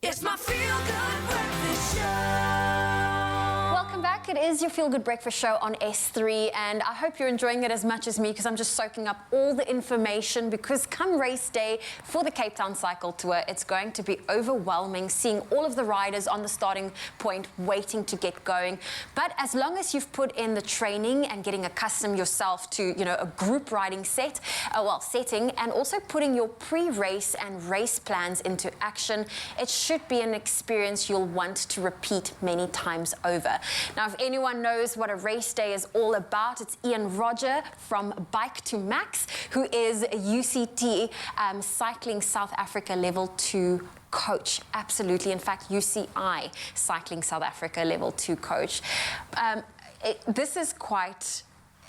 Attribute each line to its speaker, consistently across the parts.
Speaker 1: It's my feel-good breakfast show.
Speaker 2: Welcome back. It is your Feel Good Breakfast Show on S3, and I hope you're enjoying it as much as me because I'm just soaking up all the information, because come race day for the Cape Town Cycle Tour, it's going to be overwhelming seeing all of the riders on the starting point waiting to get going. But as long as you've put in the training and getting accustomed yourself to, you know, a group riding setting, and also putting your pre-race and race plans into action, it should be an experience you'll want to repeat many times over. Now, if anyone knows what a race day is all about, it's Ian Roger from Bike to Max, who is a UCT Cycling South Africa Level 2 coach. Absolutely. In fact, UCI Cycling South Africa Level 2 coach. This is quite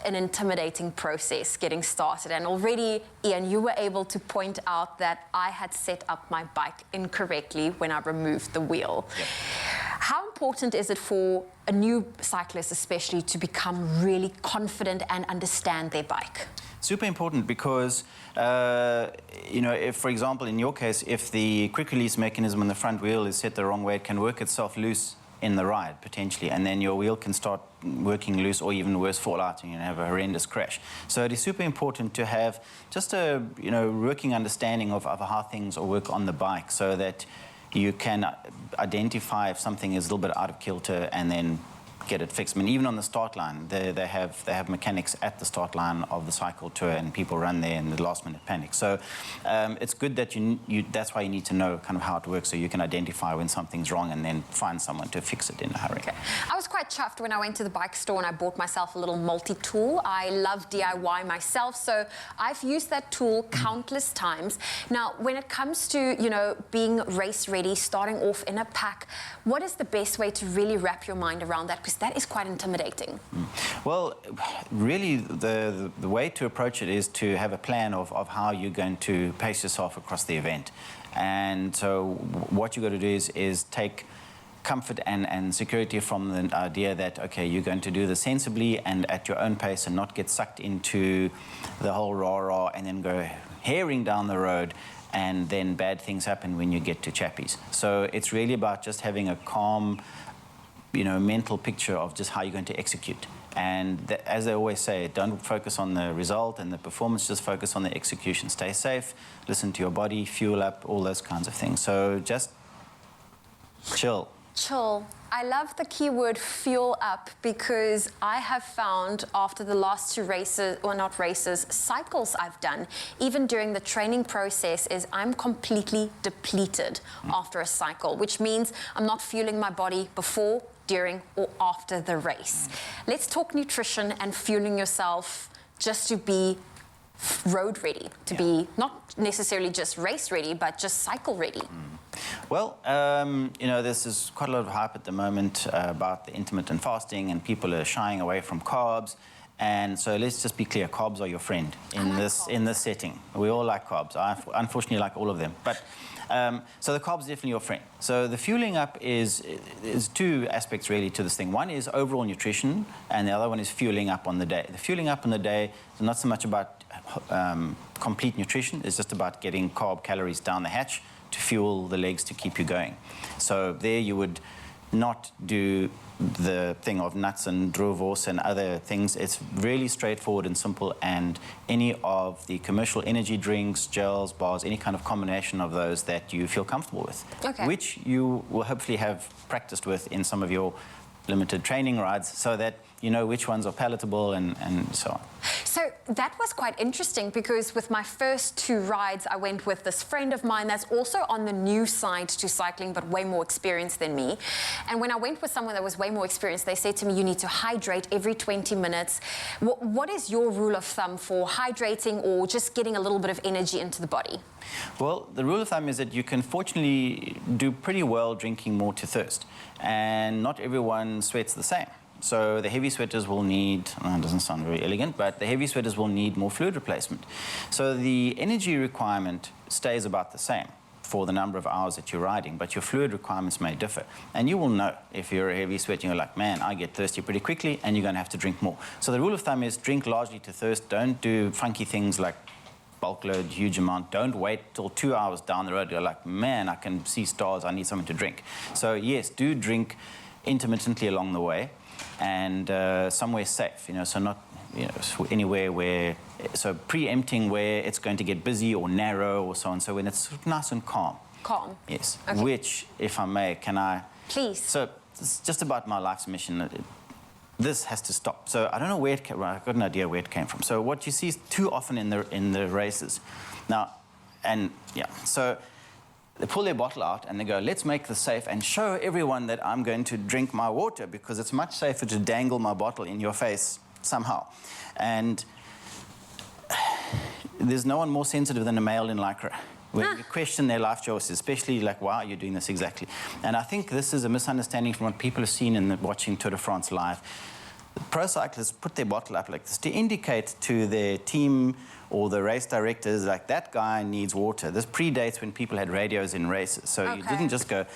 Speaker 2: an intimidating process getting started, and already, Ian, you were able to point out that I had set up my bike incorrectly when I removed the wheel. Yep. How important is it for a new cyclist especially to become really confident and understand their bike?
Speaker 3: Super important because, you know, if, for example, in your case, if the quick release mechanism on the front wheel is set the wrong way, it can work itself loose in the ride, potentially, and then your wheel can start working loose, or even worse, fall out, and you have a horrendous crash. So it is super important to have just a, you know, working understanding of how things work on the bike, so that you can identify if something is a little bit out of kilter and then get it fixed. I mean, even on the start line, they have mechanics at the start line of the cycle tour, and people run there in the last minute panic. So it's good that that's why you need to know kind of how it works, so you can identify when something's wrong and then find someone to fix it in a hurry.
Speaker 2: Okay. I was quite chuffed when I went to the bike store and I bought myself a little multi-tool. I love DIY myself, so I've used that tool countless times. Now, when it comes to, you know, being race ready, starting off in a pack, what is the best way to really wrap your mind around that? Because that is quite intimidating.
Speaker 3: Well, really, the way to approach it is to have a plan of how you're going to pace yourself across the event. And so what you've got to do is take comfort and security from the idea that, okay, you're going to do this sensibly and at your own pace, and not get sucked into the whole rah-rah and then go herring down the road, and then bad things happen when you get to chappies. So it's really about just having a calm, you know, mental picture of just how you're going to execute. And as I always say, don't focus on the result and the performance, just focus on the execution. Stay safe, listen to your body, fuel up, all those kinds of things. So just chill.
Speaker 2: Chill. I love the keyword fuel up, because I have found after the last two races, or not races, cycles I've done, even during the training process, is I'm completely depleted after a cycle, which means I'm not fueling my body before, during, or after the race. Let's talk nutrition and fueling yourself just to be road ready, to be not necessarily just race ready, but just cycle ready.
Speaker 3: Well, you know, there's quite a lot of hype at the moment about the intermittent fasting, and people are shying away from carbs. And so let's just be clear, carbs are your friend in this setting. We all like carbs. I unfortunately like all of them. But so the carbs are definitely your friend. So the fueling up is two aspects really to this thing. One is overall nutrition, and the other one is fueling up on the day. The fueling up on the day is not so much about complete nutrition. It's just about getting carb calories down the hatch to fuel the legs to keep you going. So there you would not do the thing of nuts and druvos and other things. It's really straightforward and simple, and any of the commercial energy drinks, gels, bars, any kind of combination of those that you feel comfortable with, which you will hopefully have practiced with in some of your limited training rides, so that you know which ones are palatable and so on.
Speaker 2: So that was quite interesting, because with my first two rides, I went with this friend of mine that's also on the new side to cycling, but way more experienced than me. And when I went with someone that was way more experienced, they said to me, you need to hydrate every 20 minutes. What is your rule of thumb for hydrating or just getting a little bit of energy into the body?
Speaker 3: Well, the rule of thumb is that you can fortunately do pretty well drinking more to thirst, and not everyone sweats the same. So the heavy sweaters will need, it doesn't sound very elegant, but the heavy sweaters will need more fluid replacement. So the energy requirement stays about the same for the number of hours that you're riding, but your fluid requirements may differ. And you will know if you're a heavy sweater, you're like, man, I get thirsty pretty quickly, and you're going to have to drink more. So the rule of thumb is drink largely to thirst. Don't do funky things like bulk load, huge amount. Don't wait till 2 hours down the road. You're like, man, I can see stars. I need something to drink. So yes, do drink intermittently along the way, and somewhere safe. So not anywhere where. So preempting where it's going to get busy or narrow or so on. So when it's nice and calm.
Speaker 2: Calm.
Speaker 3: Yes.
Speaker 2: Okay.
Speaker 3: Which, if I may, can I?
Speaker 2: Please.
Speaker 3: So it's just about my life's mission. This has to stop. So I don't know where it came. Well, I've got an idea where it came from. So what you see too often in the races, now, and yeah. So they pull their bottle out and they go, let's make this safe and show everyone that I'm going to drink my water because it's much safer to dangle my bottle in your face somehow. And there's no one more sensitive than a male in Lycra. When you question their life choices, especially like, why are you doing this exactly? And I think this is a misunderstanding from what people have seen in watching Tour de France live. The pro cyclists put their bottle up like this to indicate to their team or the race directors, like, that guy needs water. This predates when people had radios in races. So you didn't just go,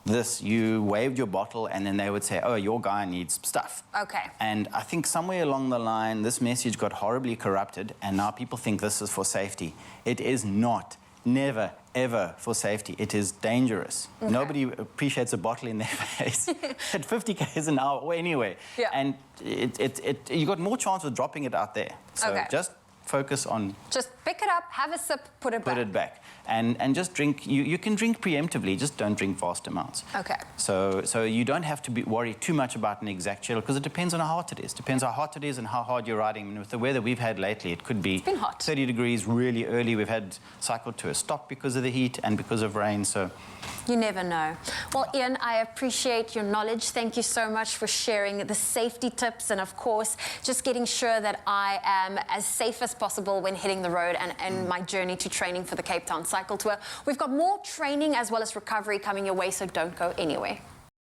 Speaker 3: this, you waved your bottle and then they would say, oh, your guy needs stuff.
Speaker 2: Okay.
Speaker 3: And I think somewhere along the line, this message got horribly corrupted and now people think this is for safety. It is not. Never, ever for safety. It is dangerous. Okay. Nobody appreciates a bottle in their face at 50 k's an hour or anywhere. Yeah. And you got more chance of dropping it out there. So just focus on... Just
Speaker 2: pick it up, have a sip, put it back.
Speaker 3: Put it back. And just drink. You can drink preemptively, just don't drink vast amounts.
Speaker 2: Okay.
Speaker 3: So you don't have to worry too much about an exact schedule because it depends on how hot it is. Depends how hot it is and how hard you're riding. I mean, with the weather we've had lately, it could be 30 degrees really early. We've had cycle to a stop because of the heat and because of rain. So
Speaker 2: you never know. Well, Ian, I appreciate your knowledge. Thank you so much for sharing the safety tips and, of course, just getting sure that I am as safe as possible when hitting the road and my journey to training for the Cape Town Cycle Tour. We've got more training as well as recovery coming your way, so don't go anywhere.